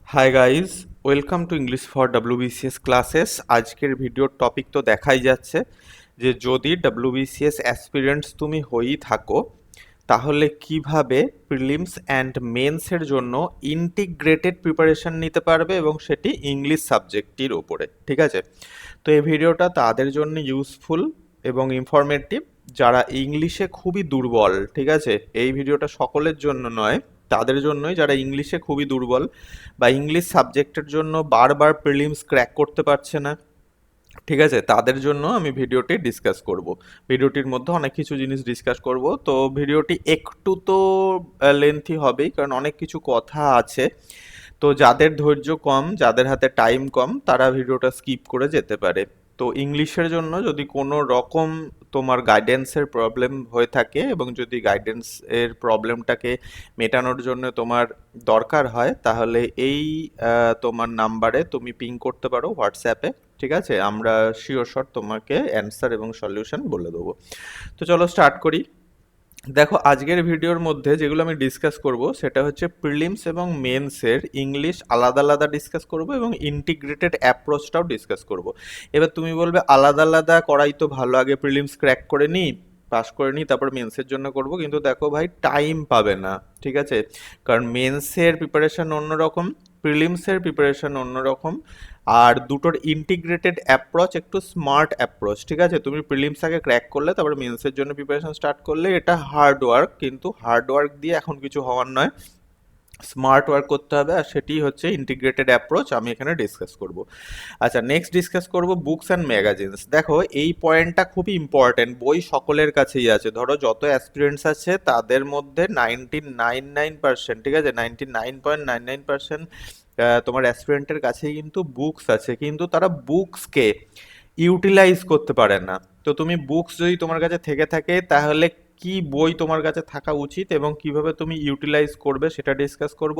Hi guys, welcome to English for WBCS classes. আজকের ভিডিওর topic তো দেখাই যাচ্ছে যে যদি WBCS অ্যাসপিরেন্টস তুমি হয়েই থাকো তাহলে কিভাবে প্রিলিমস অ্যান্ড মেন্সের জন্য ইন্টিগ্রেটেড প্রিপারেশন নিতে পারবে এবং সেটি ইংলিশ সাবজেক্টটির ওপরে। ঠিক আছে, তো এই ভিডিওটা তাদের জন্য ইউজফুল এবং ইনফরমেটিভ যারা ইংলিশে খুবই দুর্বল। ঠিক আছে, এই ভিডিওটা সকলের জন্য নয়, তাদের জন্যই যারা ইংলিশে খুবই দুর্বল বা ইংলিশ সাবজেক্টের জন্য বারবার প্রিলিমস ক্র্যাক করতে পারছে না। ঠিক আছে, তাদের জন্য আমি ভিডিওটি ডিসকাস করব। ভিডিওটির মধ্যে অনেক কিছু জিনিস ডিসকাস করব, তো ভিডিওটি একটু তো লেন্থি হবেই, কারণ অনেক কিছু কথা আছে। তো যাদের ধৈর্য কম, যাদের হাতে টাইম কম, তারা ভিডিওটা স্কিপ করে যেতে পারে। তো ইংলিশের জন্য যদি কোনো রকম তোমার গাইডেন্সের প্রবলেম হয়ে থাকে এবং যদি গাইডেন্স এর প্রবলেমটাকে মেটানোর জন্য তোমার দরকার হয়, তাহলে এই তোমার নাম্বারে তুমি পিং করতে পারো হোয়াটসঅ্যাপে। ঠিক আছে, আমরা শিওর শট তোমাকে অ্যান্সার এবং সলিউশন বলে দেবো। তো চলো স্টার্ট করি। দেখো, আজকের ভিডিওর মধ্যে যেগুলো আমি ডিসকাস করব সেটা হচ্ছে প্রিলিমস এবং মেন্সের ইংলিশ আলাদা আলাদা ডিসকাস করব এবং ইন্টিগ্রেটেড অ্যাপ্রোচটাও ডিসকাস করব। এবার তুমি বলবে আলাদা আলাদা করাই তো ভালো, আগে প্রিলিমস ক্র্যাক করে নিই, পাস করে নিই, তারপর মেন্সের জন্য করব। কিন্তু দেখো ভাই, টাইম পাবে না। ঠিক আছে, কারণ মেন্সের প্রিপারেশন অন্যরকম, প্রিলিমসের প্রিপারেশন অন্যরকম, আর দুটোর ইন্টিগ্রেটেড অ্যাপ্রোচ একটু স্মার্ট অ্যাপ্রোচ। ঠিক আছে, তুমি প্রিলিমস আগে ক্র্যাক করলে তারপর মেন্সের জন্য প্রিপারেশন স্টার্ট করলে এটা হার্ড ওয়ার্ক, কিন্তু হার্ড ওয়ার্ক দিয়ে এখন কিছু হওয়ার নয়, স্মার্ট ওয়ার্ক করতে হবে, আর সেটি হচ্ছে ইন্টিগ্রেটেড অ্যাপ্রোচ আমি এখানে ডিসকাস করব। আচ্ছা, নেক্সট ডিসকাস করব বুকস অ্যান্ড ম্যাগাজিনস। দেখো, এই পয়েন্টটা খুবই ইম্পর্টেন্ট, বই সকলের কাছেই আছে। ধরো যত অ্যাসপিরেন্টস আছে তাদের মধ্যে 99.99%, ঠিক আছে, 99.99% তোমার অ্যাসপিরেন্টের কাছেই কিন্তু বুকস আছে, কিন্তু তারা বুকসকে ইউটিলাইজ করতে পারে না। তো তুমি বুকস যদি তোমার কাছে থেকে থাকে তাহলে কি বই তোমার কাছে থাকা উচিত এবং কিভাবে তুমি ইউটিলাইজ করবে সেটা ডিসকাস করব।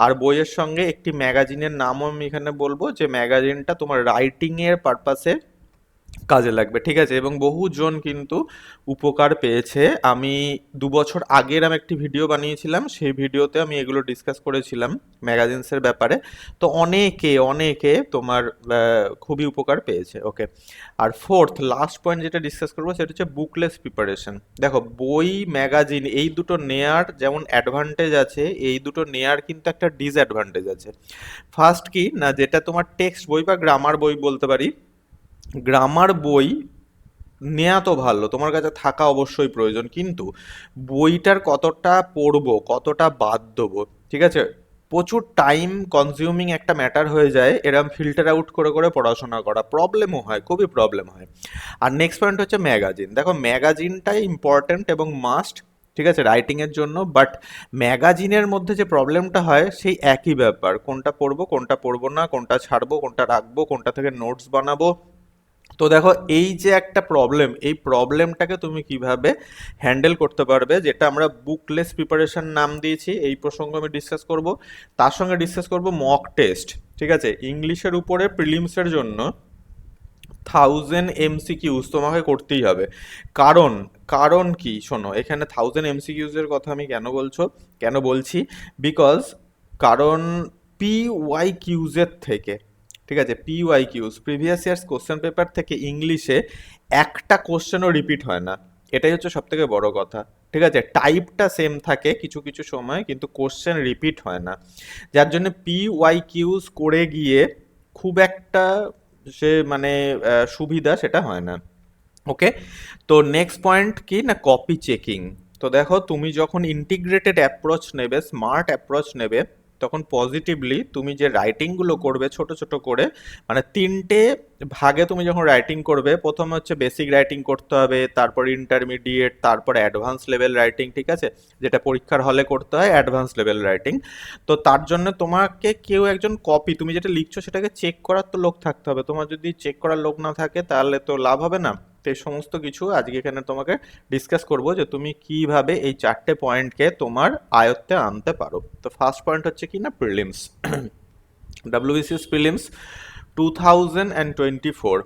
আর বইয়ের সঙ্গে একটি ম্যাগাজিনের নামও আমি এখানে বলবো, যে ম্যাগাজিনটা তোমার রাইটিংয়ের পারপাসে কাজে লাগবে। ঠিক আছে, এবং বহুজন কিন্তু উপকার পেয়েছে। আমি 2 বছর আগের আমি একটি ভিডিও বানিয়েছিলাম, সেই ভিডিওতে আমি এগুলো ডিসকাস করেছিলাম ম্যাগাজিনসের ব্যাপারে। তো অনেকে অনেকে তোমার খুবই উপকার পেয়েছে। ওকে, আর ফোর্থ লাস্ট পয়েন্ট যেটা ডিসকাস করবো সেটা হচ্ছে বুকলেস প্রিপারেশন। দেখো, বই ম্যাগাজিন এই দুটো নেয়ার যেমন অ্যাডভান্টেজ আছে, এই দুটো নেয়ার কিন্তু একটা ডিসঅ্যাডভান্টেজ আছে। ফার্স্ট কি না, যেটা তোমার টেক্সট বই বা গ্রামার বই বলতে পারি, গ্রামার বই নেওয়া তো ভালো, তোমার কাছে থাকা অবশ্যই প্রয়োজন, কিন্তু বইটার কতটা পড়বো, কতটা বাদ দেবো, ঠিক আছে, প্রচুর টাইম কনজিউমিং একটা ম্যাটার হয়ে যায়। এরম ফিল্টার আউট করে করে পড়াশোনা করা প্রবলেমও হয়, খুবই প্রবলেম হয়। আর নেক্সট পয়েন্ট হচ্ছে ম্যাগাজিন। দেখো, ম্যাগাজিনটাই ইম্পর্ট্যান্ট এবং মাস্ট, ঠিক আছে, রাইটিংয়ের জন্য। বাট ম্যাগাজিনের মধ্যে যে প্রবলেমটা হয় সেই একই ব্যাপার, কোনটা পড়বো কোনটা পড়বো না, কোনটা ছাড়বো কোনটা রাখবো, কোনটা থেকে নোটস বানাবো। তো দেখো, এই যে একটা প্রবলেম, এই প্রবলেমটাকে তুমি কিভাবে হ্যান্ডেল করতে পারবে, যেটা আমরা বুকলেস প্রিপারেশন নাম দিয়েছি, এই প্রসঙ্গ আমি ডিসকাস করব। তার সঙ্গে ডিসকাস করব মক টেস্ট। ঠিক আছে, ইংলিশের উপরে প্রিলিমসের জন্য 1000 MCQs তোমাকে করতেই হবে। কারণ কারণ কি, শোনো, এখানে 1000 MCQs এর কথা আমি কেন বলছি, বিকজ কারণ PYQs এর থেকে, ঠিক আছে, PYQs previous years question paper থেকে ইংলিশে একটা কোশ্চেনও রিপিট হয় না। এটাই হচ্ছে সব থেকে বড় কথা। ঠিক আছে, টাইপটা সেম থাকে কিছু কিছু সময়, কিন্তু কোশ্চেন রিপিট হয় না, যার জন্য PYQs করে গিয়ে খুব একটা সে মানে সুবিধা সেটা হয় না। ওকে, তো নেক্সট পয়েন্ট কি না, কপি চেকিং। তো দেখো, তুমি যখন ইন্টিগ্রেটেড অ্যাপ্রোচ নেবে, স্মার্ট অ্যাপ্রোচ নেবে, তখন পজিটিভলি তুমি যে রাইটিংগুলো করবে ছোট ছোট করে, মানে 3টে ভাগে তুমি যখন রাইটিং করবে, প্রথমে হচ্ছে বেসিক রাইটিং করতে হবে, তারপর ইন্টারমিডিয়েট, তারপর অ্যাডভান্স লেভেল রাইটিং। ঠিক আছে, যেটা পরীক্ষার হলে করতে হয় অ্যাডভান্স লেভেল রাইটিং। তো তার জন্য তোমাকে কেউ একজন কপি, তুমি যেটা লিখছো সেটাকে চেক করার তো লোক থাকতে হবে। তোমার যদি চেক করার লোক না থাকে তাহলে তো লাভ হবে না। তো এই সমস্ত কিছু আজকে এখানে তোমাকে ডিসকাস করব, যে তুমি কিভাবে এই 4টে পয়েন্টকে তোমার আয়ত্তে আনতে পারো। তো ফার্স্ট পয়েন্ট হচ্ছে কি না, প্রিলিমস। WBCS প্রিলিমস 2024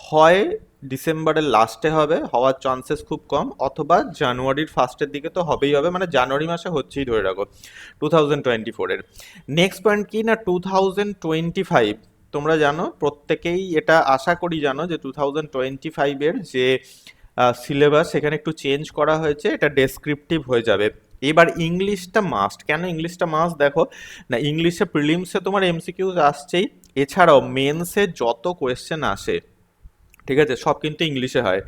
হয় ডিসেম্বরের লাস্টে হবে, হওয়ার চান্সেস খুব কম, অথবা জানুয়ারির ফার্স্টের দিকে তো হবেই হবে, মানে জানুয়ারি মাসে হচ্ছেই ধরে রাখো 2024-এর। নেক্সট পয়েন্ট কি না, 2025 তোমরা জানো প্রত্যেকেই, এটা আশা করি জানো যে 2025-এর যে সিলেবাস সেখানে একটু চেঞ্জ করা হয়েছে, এটা ডেসক্রিপটিভ হয়ে যাবে। এবার ইংলিশটা মাস্ট। কেন ইংলিশটা মাস্ট দেখো না, ইংলিশে প্রিলিমসে তোমার এমসিকিউজ আসছেই, এছাড়াও মেন্সে যত কোয়েশ্চেন আসে, ঠিক আছে, সব কিন্তু ইংলিশে হয়,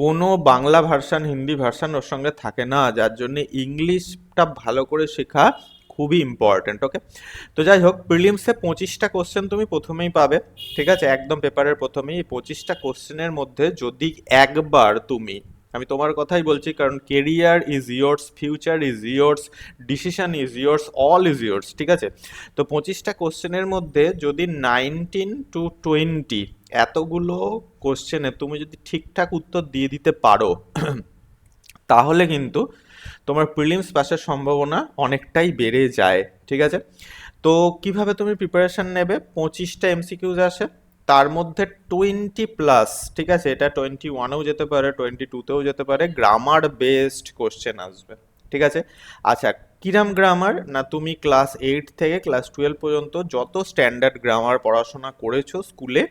কোনো বাংলা ভার্সান হিন্দি ভার্সান ওর সঙ্গে থাকে না, যার জন্য ইংলিশটা ভালো করে শেখা খুবই ইম্পর্টেন্ট। ওকে, তো যাই হোক, প্রিলিমসে 25টা কোশ্চেন তুমি প্রথমেই পাবে, ঠিক আছে, একদম পেপারের প্রথমেই। এই 25টা কোশ্চেনের মধ্যে যদি একবার তুমি, আমি তোমার কথাই বলছি, কারণ career is yours, future is yours, decision is yours, all is yours, ঠিক আছে। তো 25টা কোশ্চেনের মধ্যে যদি 19 to 20 এতগুলো কোশ্চেনে তুমি যদি ঠিকঠাক উত্তর দিয়ে দিতে পারো, তাহলে কিন্তু তোমার প্রিলিমস পাসের সম্ভাবনা অনেকটাই বেড়ে যায়, ঠিক আছে। তো কিভাবে তুমি প্রিপারেশন নেবে, 25টা এমসিকিউজ আসে, তার মধ্যে 20+, ঠিক আছে, এটা 21-এও যেতে পারে, 22-তেও যেতে পারে, গ্রামার বেসড কোশ্চেন আসবে, ঠিক আছে। আচ্ছা, কিরাম গ্রামার না, তুমি ক্লাস 8 থেকে ক্লাস 12 পর্যন্ত যত স্ট্যান্ডার্ড গ্রামার পড়াশোনা করেছো স্কুলে,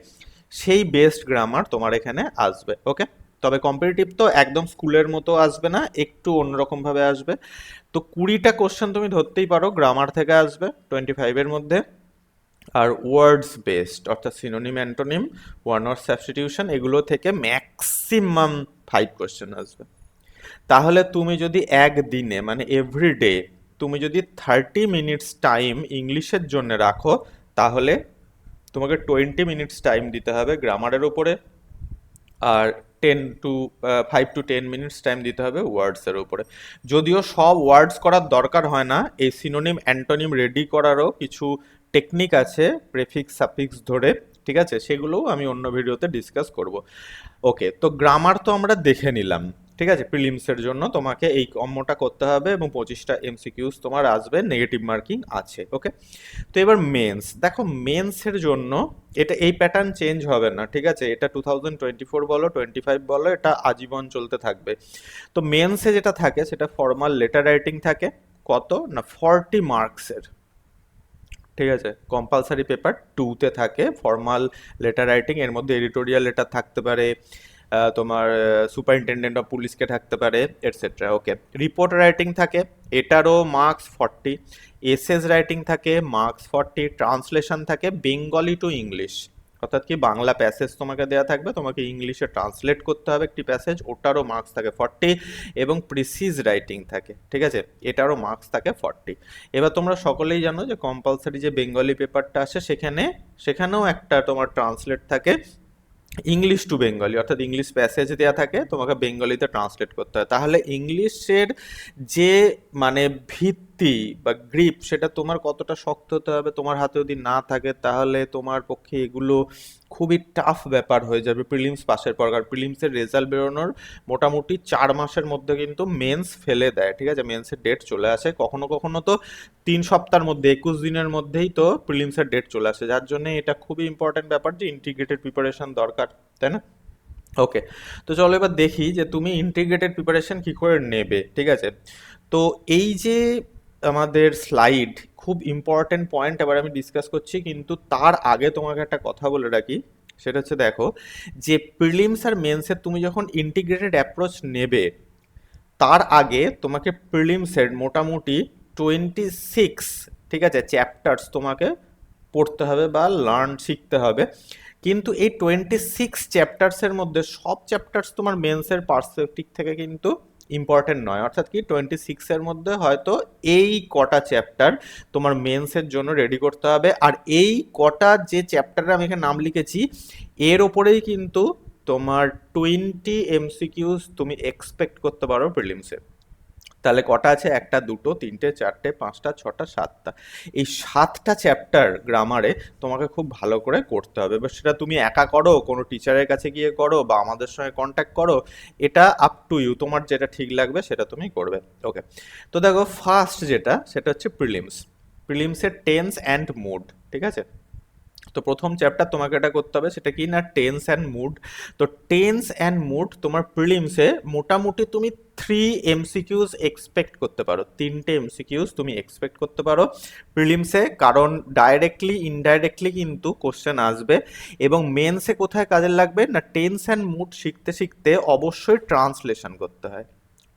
সেই বেস্ট গ্রামার তোমার এখানে আসবে। ওকে, তবে কম্পিটিটিভ তো একদম স্কুলের মতো আসবে না, একটু অন্যরকম ভাবে আসবে। তো 20টা কোশ্চেন তুমি ধরতেই পারো গ্রামার থেকে আসবে 25-এর মধ্যে, আর ওয়ার্ডস বেসড অর্থাৎ synonym, antonym, one word substitution, এগুলো থেকে ম্যাক্সিমাম 5 কোশ্চেন আসবে। তাহলে তুমি যদি একদিনে মানে এভরিডে তুমি যদি 30 মিনিটস টাইম ইংলিশের জন্য রাখো, তাহলে তোমাকে 20 মিনিটস টাইম দিতে হবে গ্রামারের উপরে, আর 5 to 10 মিনিটস টাইম দিতে হবে ওয়ার্ডসের উপরে। যদিও সব ওয়ার্ডস করার দরকার হয় না, এই সিনোনিম অ্যান্টোনিম রেডি করারও কিছু টেকনিক আছে প্রেফিক্স সাফিক্স ধরে, ঠিক আছে, সেগুলোও আমি অন্য ভিডিওতে ডিসকাস করব। ওকে, তো গ্রামার তো আমরা দেখে নিলাম, ঠিক আছে, প্রিলিমসের জন্য তোমাকে এই কম্মটা করতে হবে এবং 25টা এমসিকিউস তোমার আসবে, নেগেটিভ মার্কিং আছে। ওকে, তো এবার মেন্স দেখো, মেন্সের জন্য এটা এই প্যাটার্ন চেঞ্জ হবে না, ঠিক আছে, এটা 2024 বলো 25 বলো, এটা আজীবন চলতে থাকবে। তো মেন্সে যেটা থাকে সেটা ফর্মাল লেটার রাইটিং থাকে, কত না 40 মার্কসের, ঠিক আছে, কম্পালসারি পেপার 2-তে থাকে ফর্মাল লেটার রাইটিং, এর মধ্যে এডিটোরিয়াল লেটার থাকতে পারে, তোমার সুপারিনটেন্ডেন্ট অফ পুলিশকে থাকতে পারে, এটসেট্রা। ওকে, রিপোর্ট রাইটিং থাকে, এটারও মার্কস 40, এসএস রাইটিং থাকে মার্কস 40, ট্রান্সলেশন থাকে বেঙ্গলি টু ইংলিশ, অর্থাৎ কি বাংলা প্যাসেজ তোমাকে দেওয়া থাকবে, তোমাকে ইংলিশে ট্রান্সলেট করতে হবে একটি প্যাসেজ, ওটারও মার্কস থাকে 40, এবং প্রিসিজ রাইটিং থাকে, ঠিক আছে, এটারও মার্কস থাকে 40। এবার তোমরা সকলেই জানো যে কম্পালসারি যে বেঙ্গলি পেপারটা আসে সেখানেও একটা তোমার ট্রান্সলেট থাকে ইংলিশ টু বেঙ্গলি, অর্থাৎ ইংলিশ প্যাসেজ দেওয়া থাকে, তোমাকে বেঙ্গলিতে ট্রান্সলেট করতে হয়। তাহলে ইংলিশের যে মানে ভিত্তি বা গ্রিপ, সেটা তোমার কতটা শক্ত হতে হবে, তোমার হাতে যদি না থাকে তাহলে তোমার পক্ষে এগুলো খুবই টাফ ব্যাপার হয়ে যাবে প্রিলিমস পাসের পর। আর প্রিলিমসের রেজাল্ট বেরোনোর মোটামুটি 4 মাসের মধ্যে কিন্তু মেন্স ফেলে দেয়, ঠিক আছে, মেন্সের ডেট চলে আসে, কখনো কখনো তো 3 সপ্তাহের মধ্যে 21 দিনের মধ্যেই তো প্রিলিমসের ডেট চলে আসে, যার জন্য এটা খুবই ইম্পর্টেন্ট ব্যাপার যে ইন্টিগ্রেটেড প্রিপারেশন দরকার, তাই না। ওকে, তো চলো এবার দেখি যে তুমি ইন্টিগ্রেটেড প্রিপারেশন কি করে নেবে, ঠিক আছে। তো এই যে আমাদের স্লাইড, খুব ইম্পর্টেন্ট পয়েন্ট এবার আমি ডিসকাস করছি, কিন্তু তার আগে তোমাকে একটা কথা বলে রাখি, সেটা হচ্ছে দেখো, যে প্রিলিমস আর মেন্সের তুমি যখন ইন্টিগ্রেটেড অ্যাপ্রোচ নেবে, তার আগে তোমাকে প্রিলিমসের মোটামুটি 26, ঠিক আছে, চ্যাপ্টার্স তোমাকে পড়তে হবে বা শিখতে হবে। কিন্তু এই 26 চ্যাপ্টার্সের মধ্যে সব চ্যাপ্টার্স তোমার মেন্সের পার্সপেক্টিভ থেকে কিন্তু ইম্পর্টেন্ট নয়, অর্থাৎ কি 26-এর মধ্যে হয়তো এই কটা চ্যাপ্টার তোমার মেন্সের জন্য রেডি করতে হবে, আর এই কটা যে চ্যাপ্টারে আমি এখানে নাম লিখেছি এর ওপরেই কিন্তু তোমার 20 এমসিকিউস তুমি এক্সপেক্ট করতে পারো প্রিলিমসে। তাহলে কটা আছে, 1, 2, 3, 4, 5, 6, 7টা, এই 7টা চ্যাপ্টার গ্রামারে তোমাকে খুব ভালো করে করতে হবে। এবার সেটা তুমি একা করো, কোনো টিচারের কাছে গিয়ে করো, বা আমাদের সঙ্গে কন্ট্যাক্ট করো, এটা আপ টু ইউ, তোমার যেটা ঠিক লাগবে সেটা তুমি করবে। ওকে, তো দেখো ফার্স্ট যেটা সেটা হচ্ছে প্রিলিমসের টেন্স অ্যান্ড মুড, ঠিক আছে। তো তো প্রথম চ্যাপ্টার তোমাকে এটা করতে হবে, সেটা কি না টেন্স অ্যান্ড মুড। তো টেন্স অ্যান্ড মুড তোমার প্রিলিমসে মোটামুটি তুমি 3 এমসিকিউজ এক্সপেক্ট করতে পারো, 3টে এমসিকিউজ তুমি এক্সপেক্ট করতে পারো প্রিলিমসে, কারণ ডাইরেক্টলি ইনডাইরেক্টলি কিন্তু কোশ্চেন আসবে। এবং মেন্সে কোথায় কাজে লাগবে না, টেন্স অ্যান্ড মুড শিখতে শিখতে অবশ্যই ট্রান্সলেশন করতে হয়,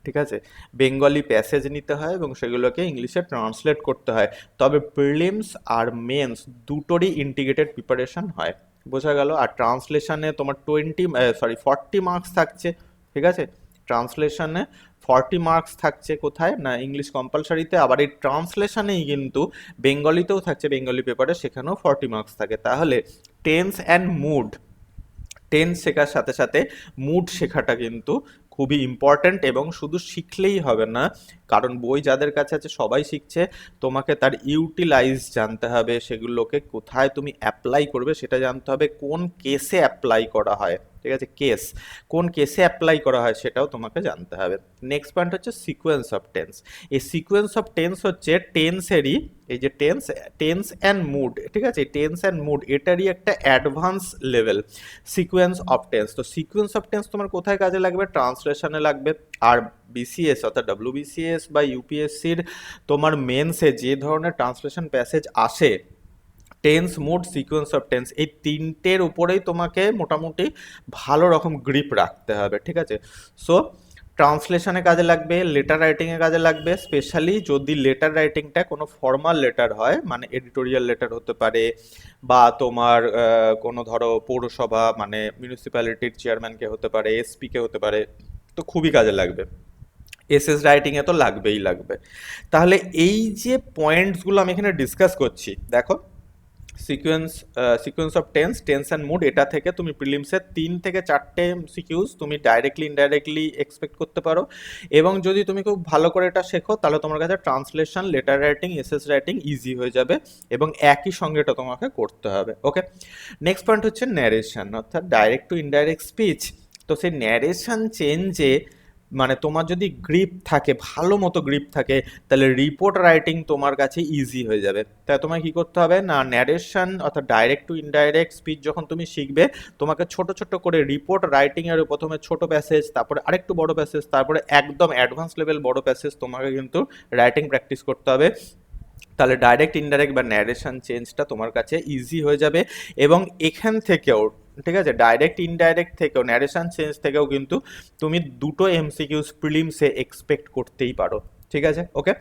ঠিক আছে, বেঙ্গলি প্যাসেজ নিতে হয় এবং সেগুলোকে ইংলিশে ট্রান্সলেট করতে হয়, তবে প্রিলিমস আর মেন্স দুটোরই ইন্টিগ্রেটেড প্রিপারেশন হয়, বোঝা গেল। আর ট্রান্সলেশনে তোমার 40 মার্কস থাকছে, ঠিক আছে, ট্রান্সলেশনে 40 মার্কস থাকছে কোথায় না ইংলিশ কম্পালসারিতে, আবার এই ট্রান্সলেশনেই কিন্তু বেঙ্গলিতেও থাকছে, বেঙ্গলি পেপারে সেখানেও 40 মার্কস থাকে। তাহলে টেন্স অ্যান্ড মুড, টেন্স শেখার সাথে সাথে মুড শেখাটা কিন্তু খুবই ইম্পর্ট্যান্ট, এবং শুধু শিখলেই হবে না, কারণ বই যাদের কাছে আছে সবাই শিখছে, তোমাকে তার ইউটিলাইজ জানতে হবে, সেগুলোকে কোথায় তুমি অ্যাপ্লাই করবে সেটা জানতে হবে, কোন কেসে অ্যাপ্লাই করা হয়, ঠিক আছে, কেস কোন কেসে অ্যাপ্লাই করা হয় সেটাও তোমাকে জানতে হবে। নেক্সট পয়েন্ট হচ্ছে সিকোয়েন্স অফ টেন্স। এই সিকোয়েন্স অফ টেন্স হচ্ছে টেন্সেরই, এই যে টেন্স অ্যান্ড মুড, ঠিক আছে, টেন্স অ্যান্ড মুড এটারই একটা advance level sequence of tense. তো সিকোয়েন্স অফ টেন্স তোমার কোথায় কাজে লাগবে, ট্রান্সলেশনে লাগবে। আর বিসিএস অর্থাৎ WBCS বা ইউপিএসসির তোমার মেন্সে যে ধরনের ট্রান্সলেশন প্যাসেজ আসে, tense mood sequence of tense, এই তিনটের উপরেই তোমাকে মোটামুটি ভালো রকম গ্রিপ রাখতে হবে, ঠিক আছে। সো ট্রান্সলেশনে কাজে লাগবে, লেটার রাইটিংয়ে কাজে লাগবে, স্পেশালি যদি লেটার রাইটিংটা কোনো ফর্মাল লেটার হয়, মানে এডিটোরিয়াল লেটার হতে পারে, বা তোমার কোনো ধরো পৌরসভা মানে মিউনিসিপ্যালিটির চেয়ারম্যানকে হতে পারে, এসপিকে হতে পারে, তো খুবই কাজে লাগবে। এসএস রাইটিংয়ে তো লাগবেই লাগবে। তাহলে এই যে পয়েন্টসগুলো আমি এখানে ডিসকাস করছি, দেখো sequence of tense and mood, এটা থেকে তুমি প্রিলিমসের 3 থেকে 4টে সিকিউজ তুমি ডাইরেক্টলি ইনডাইরেক্টলি এক্সপেক্ট করতে পারো, এবং যদি তুমি খুব ভালো করে এটা শেখো তাহলে তোমার কাছে translation, letter writing, SS writing easy হয়ে যাবে, এবং একই সঙ্গে এটা তোমাকে করতে হবে। ওকে, নেক্সট পয়েন্ট হচ্ছে ন্যারেশন, অর্থাৎ ডাইরেক্ট টু ইনডাইরেক্ট স্পিচ। তো সেই ন্যারেশন চেঞ্জে মানে তোমার যদি গ্রিপ থাকে, ভালো মতো গ্রিপ থাকে, তাহলে রিপোর্ট রাইটিং তোমার কাছে ইজি হয়ে যাবে। তাই তোমায় কী করতে হবে না, ন্যারেশন অর্থাৎ ডাইরেক্ট টু ইনডাইরেক্ট স্পিচ যখন তুমি শিখবে, তোমাকে ছোট ছোট করে রিপোর্ট রাইটিংয়ের প্রথমে ছোট প্যাসেজ, তারপরে আরেকটু বড় প্যাসেজ, তারপরে একদম অ্যাডভান্স লেভেল বড় প্যাসেজ তোমাকে কিন্তু রাইটিং প্র্যাকটিস করতে হবে। তাহলে ডাইরেক্ট ইনডাইরেক্ট বা ন্যারেশন চেঞ্জটা তোমার কাছে ইজি হয়ে যাবে, এবং এখান থেকেও, ঠিক আছে, ডাইরেক্ট ইনডাইরেক্ট থেকেও, ন্যারেশন চেঞ্জ থেকেও কিন্তু তুমি দুটো এমসিকিউস প্রিলিমসে এক্সপেক্ট করতেই পারো, ঠিক আছে। ওকে,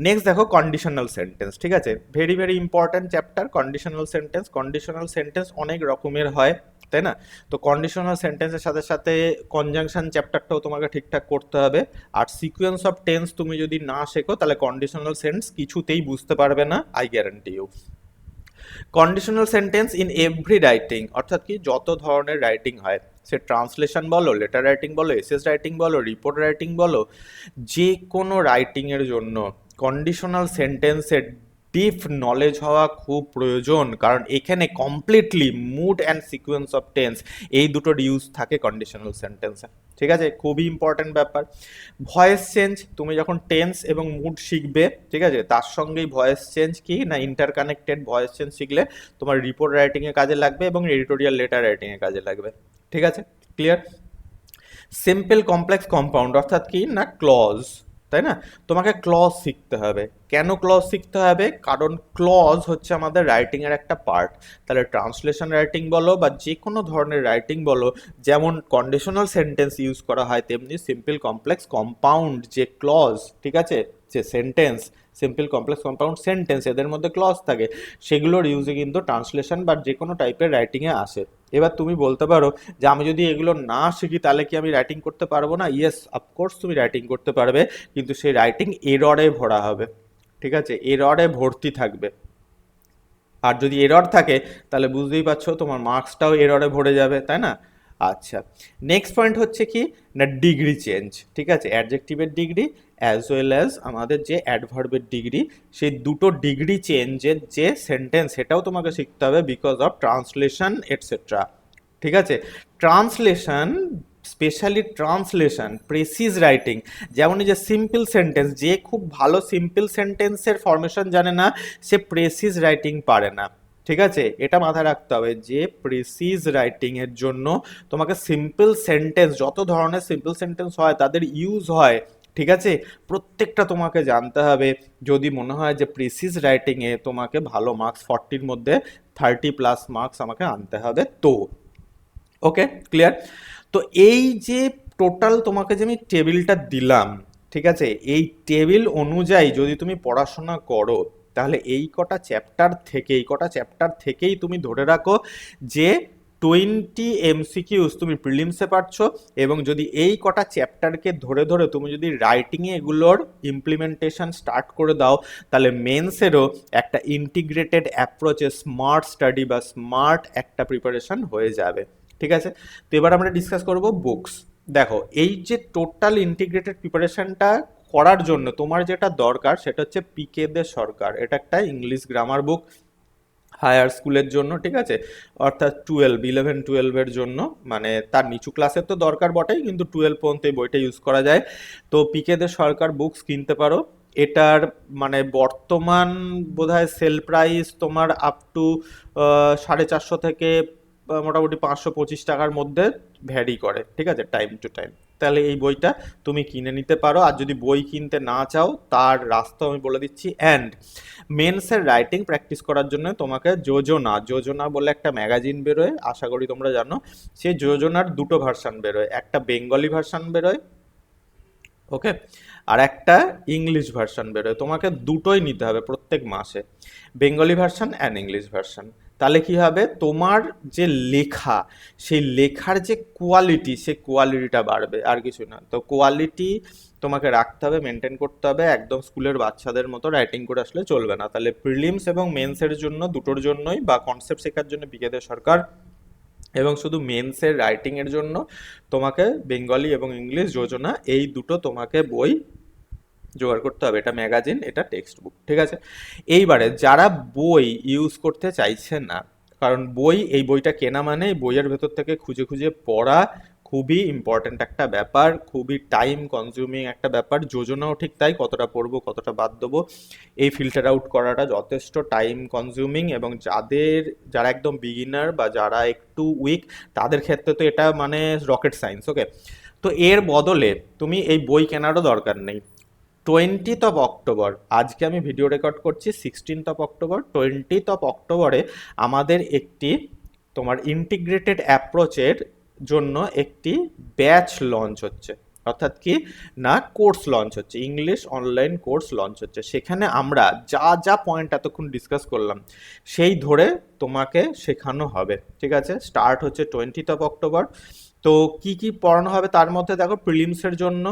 নেক্সট দেখো কন্ডিশনাল সেন্টেন্স, ঠিক আছে, very very important chapter conditional sentence. Conditional sentence অনেক রকমের হয়, তাই না? তো কন্ডিশনাল সেন্টেন্সের সাথে সাথে কনজাংশন চ্যাপ্টারটাও তোমাকে ঠিকঠাক করতে হবে। আর সিকোয়েন্স অফ টেন্স তুমি যদি না শেখো তাহলে কন্ডিশনাল সেন্স কিছুতেই বুঝতে পারবে না, I guarantee you. Conditional sentence in every writing, অর্থাৎ কি যত ধরনের রাইটিং হয়, সে ট্রান্সলেশন বলো, লেটার রাইটিং বলো, এসএস রাইটিং বলো, রিপোর্ট রাইটিং বলো, যে কোনো রাইটিংয়ের জন্য কন্ডিশনাল সেন্টেন্সের ডিপ নলেজ হওয়া খুব প্রয়োজন, কারণ এখানে completely mood and sequence of tense এই দুটোর ইউজ থাকে কন্ডিশনাল সেন্টেন্সে, ঠিক আছে, খুবই ইম্পর্ট্যান্ট ব্যাপার। ভয়েস চেঞ্জ, তুমি যখন টেন্স এবং মুড শিখবে, ঠিক আছে, তার সঙ্গেই ভয়েস চেঞ্জ কি না ইন্টারকানেক্টেড ভয়েস চেঞ্জ শিখলে তোমার রিপোর্ট রাইটিংয়ে কাজে লাগবে এবং এডিটোরিয়াল লেটার রাইটিংয়ে কাজে লাগবে, ঠিক আছে, ক্লিয়ার। সিম্পল কমপ্লেক্স কম্পাউন্ড, অর্থাৎ কি না ক্লজ, তাই না, তোমাকে ক্লজ শিখতে হবে। কেন ক্লজ শিখতে হবে? কারণ ক্লজ হচ্ছে আমাদের রাইটিংয়ের একটা পার্ট। তাহলে ট্রান্সলেশন রাইটিং বলো বা যে কোনো ধরনের রাইটিং বলো, যেমন কন্ডিশনাল সেন্টেন্স ইউজ করা হয়, তেমনি সিম্পল কমপ্লেক্স কম্পাউন্ড যে ক্লজ, ঠিক আছে, যে sentence, simple complex compound sentence, এদের মধ্যে ক্লজ থাকে, সেগুলোর ইউজে কিন্তু ট্রান্সলেশন বা যে কোনো টাইপের রাইটিংয়ে আসে। এবার তুমি বলতে পারো যে আমি যদি এগুলো না শিখি তাহলে কি আমি রাইটিং করতে পারবো না? ইয়েস, অফকোর্স তুমি রাইটিং করতে পারবে, কিন্তু সেই রাইটিং এররে ভরা হবে, ঠিক আছে, এররে ভর্তি থাকবে। আর যদি এরর থাকে তাহলে বুঝতেই পারছো তোমার মার্কসটাও এররে ভরে যাবে, তাই না? আচ্ছা, নেক্সট পয়েন্ট হচ্ছে কি না ডিগ্রি চেঞ্জ, ঠিক আছে, অ্যাডজেক্টিভের ডিগ্রি অ্যাজ ওয়েল অ্যাজ আমাদের যে অ্যাডভার্বের ডিগ্রি, সেই দুটো ডিগ্রি চেঞ্জের যে সেন্টেন্স সেটাও তোমাকে শিখতে হবে, বিকজ অফ ট্রান্সলেশন এটসেট্রা, ঠিক আছে। ট্রান্সলেশন, স্পেশালি ট্রান্সলেশন, প্রেসিজ রাইটিং, যেমন এই যে সিম্পল সেন্টেন্স, যে খুব ভালো সিম্পল সেন্টেন্সের ফরমেশন জানে না সে প্রেসিজ রাইটিং পারে না, ঠিক আছে, এটা মাথায় রাখতে হবে যে প্রিসিজ রাইটিং এর জন্য তোমাকে সিম্পল সেন্টেন্স, যত ধরনের সিম্পল সেন্টেন্স হয় তাদের ইউজ হয়, ঠিক আছে, প্রত্যেকটা তোমাকে জানতে হবে। যদি মনে হয় যে প্রিসিজ রাইটিং এ তোমাকে ভালো মার্কস 40-র মধ্যে 30+ মার্কস আমাকে আনতে হবে, তো ওকে, ক্লিয়ার। তো এই যে টোটাল তোমাকে যে আমি টেবিলটা দিলাম, ঠিক আছে, এই টেবিল অনুযায়ী যদি তুমি পড়াশোনা করো, তাহলে এই কটা চ্যাপ্টার থেকেই তুমি ধরে রাখো যে 20 এমসিকিউস তুমি প্রিলিমসে পাচ্ছ, এবং যদি এই কটা চ্যাপ্টারকে ধরে ধরে তুমি যদি রাইটিংয়ে এগুলোর ইমপ্লিমেন্টেশন স্টার্ট করে দাও, তাহলে মেন্সেরও একটা ইন্টিগ্রেটেড অ্যাপ্রোচে স্মার্ট স্টাডি বা স্মার্ট একটা প্রিপারেশন হয়ে যাবে। ঠিক আছে, তো এবার আমরা ডিসকাস করব বুকস। দেখো, এই যে টোটাল ইন্টিগ্রেটেড প্রিপারেশনটা করার জন্য তোমার যেটা দরকার সেটা হচ্ছে পিকে দে সরকার, এটা একটা ইংলিশ গ্রামার বুক হায়ার স্কুলের জন্য, ঠিক আছে, অর্থাৎ 11-12-এর জন্য, মানে তার নিচু ক্লাসের তো দরকার বটেই, কিন্তু 12 পর্যন্ত এই বইটা ইউজ করা যায়। তো পিকে দে সরকার বুকস কিনতে পারো। এটার মানে বর্তমান বোধহয় সেল প্রাইস তোমার আপ টু 450 থেকে মোটামুটি 525 টাকার মধ্যে ভ্যারি করে, ঠিক আছে, টাইম টু টাইম। তাহলে এই বইটা তুমি কিনে নিতে পারো। আর যদি বই কিনতে না চাও, তার রাস্তা আমি বলে দিচ্ছি। অ্যান্ড মেন্সের রাইটিং প্র্যাকটিস করার জন্য তোমাকে যোজনা বলে একটা ম্যাগাজিন বেরোয়, আশা করি তোমরা জানো। সেই যোজনার দুটো ভার্সান বেরোয়, একটা বেঙ্গলি ভার্সান বেরোয়, ওকে, আর একটা ইংলিশ ভার্সান বেরোয়। তোমাকে দুটোই নিতে হবে প্রত্যেক মাসে, Bengali version and English version. তাহলে কি হবে, তোমার যে লেখা, সেই লেখার যে কোয়ালিটি, সেই কোয়ালিটিটা বাড়বে, আর কিছু না। তো কোয়ালিটি তোমাকে রাখতে হবে, মেনটেন করতে হবে, একদম স্কুলের বাচ্চাদের মতো রাইটিং করে আসলে চলবে না। তাহলে প্রিলিমস এবং মেন্সের জন্য, দুটোর জন্যই, বা কনসেপ্ট শেখার জন্য বিকেদের সরকার, এবং শুধু মেন্সের রাইটিংয়ের জন্য তোমাকে বেঙ্গলি এবং ইংলিশ যোজনা, এই দুটো তোমাকে বই জোগাড় করতে হবে। এটা ম্যাগাজিন, এটা টেক্সট বুক, ঠিক আছে। এইবারে যারা বই ইউজ করতে চাইছে না, কারণ এই বইটা কেনা মানে বইয়ের ভেতর থেকে খুঁজে খুঁজে পড়া খুবই ইম্পর্ট্যান্ট একটা ব্যাপার, খুবই টাইম কনজিউমিং একটা ব্যাপার। যোজনাও ঠিক তাই, কতটা পড়বো কতটা বাদ দেবো এই ফিল্টার আউট করাটা যথেষ্ট টাইম কনজিউমিং, এবং যারা একদম বিগিনার বা যারা একটু উইক, তাদের ক্ষেত্রে তো এটা মানে রকেট সায়েন্স, ওকে। তো এর বদলে তুমি এই বই কেনারও দরকার নেই। 20 অক্টোবর, আজকে আমি ভিডিও রেকর্ড করছি 16 অক্টোবর, 20 অক্টোবরে আমাদের একটি তোমার ইন্টিগ্রেটেড অ্যাপ্রোচের জন্য একটি ব্যাচ লঞ্চ হচ্ছে, অর্থাৎ কি না, কোর্স লঞ্চ হচ্ছে, ইংলিশ অনলাইন কোর্স লঞ্চ হচ্ছে। সেখানে আমরা যা যা পয়েন্ট এতক্ষণ ডিসকাস করলাম সেই ধরে তোমাকে শেখানো হবে, ঠিক আছে। স্টার্ট হচ্ছে 20 অক্টোবর। তো কি কি পড়ানো হবে তার মধ্যে দেখো, প্রিলিমসের জন্য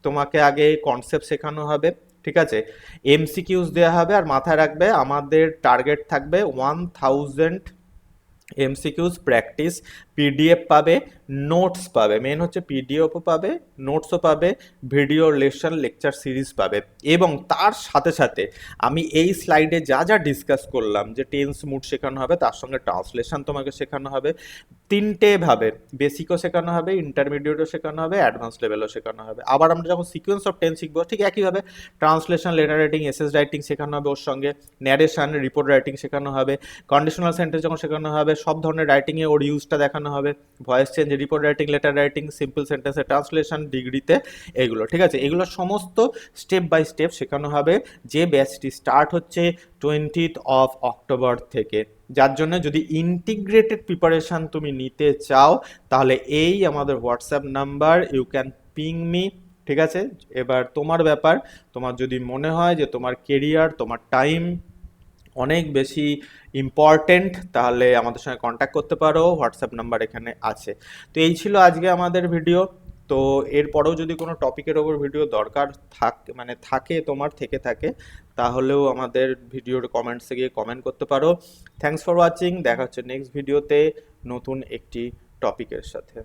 তোমাকে আগে কনসেপ্ট শেখানো হবে, ঠিক আছে, এমসিকিউস দেওয়া হবে। আর মাথায় রাখবে, আমাদের টার্গেট থাকবে 1000 এমসিকিউস প্র্যাকটিস, পিডিএফ পাবে, নোটস পাবে, মেন হচ্ছে পিডিএফও পাবে, নোটসও পাবে, ভিডিও লেকচার সিরিজ পাবে। এবং তার সাথে সাথে আমি এই স্লাইডে যা যা ডিসকাস করলাম, যে টেন্স মুড শেখানো হবে, তার সঙ্গে ট্রান্সলেশন তোমাকে শেখানো হবে, তিনটে ভাবে, বেসিকও শেখানো হবে, ইন্টারমিডিয়েটও শেখানো হবে, অ্যাডভান্স লেভেলও শেখানো হবে। আবার আমরা যখন সিকোয়েন্স অফ টেন্স শিখবো, ঠিক একইভাবে translation, letter writing, SS writing শেখানো হবে, ওর সঙ্গে ন্যারেশন, রিপোর্ট রাইটিং শেখানো হবে, কন্ডিশনাল সেন্টেন্স যখন শেখানো হবে, সব ধরনের রাইটিংয়ে ওর ইউজটা দেখানো হবে, voice change, report writing, letter writing, simple সেন্টেন্সের ট্রান্সলেশন, ডিগ্রিতে এগুলো, ঠিক আছে। এগুলো সমস্ত স্টেপ বাই স্টেপ শেখানো হবে, যে ব্যাচটি স্টার্ট হচ্ছে 20 অক্টোবর থেকে। যার জন্য যদি ইন্টিগ্রেটেড প্রিপারেশন তুমি নিতে চাও, তাহলে এই আমাদের WhatsApp number, you can ping me, ঠিক আছে। এবার তোমার ব্যাপার, তোমার যদি মনে হয় যে তোমার কেরিয়ার, তোমার টাইম অনেক বেশি ইম্পর্টেন্ট, তাহলে আমাদের সঙ্গে কন্ট্যাক্ট করতে পারো, হোয়াটসঅ্যাপ নাম্বার এখানে আছে। তো এই ছিল আজকে আমাদের ভিডিও। তো এরপরেও যদি কোনো টপিকের ওপর ভিডিও দরকার থাকে তোমার থেকে থাকে, তাহলেও আমাদের ভিডিওর কমেন্টসে গিয়ে কমেন্ট করতে পারো। থ্যাঙ্কস ফর ওয়াচিং, দেখা হচ্ছে নেক্সট ভিডিওতে নতুন একটি টপিকের সাথে।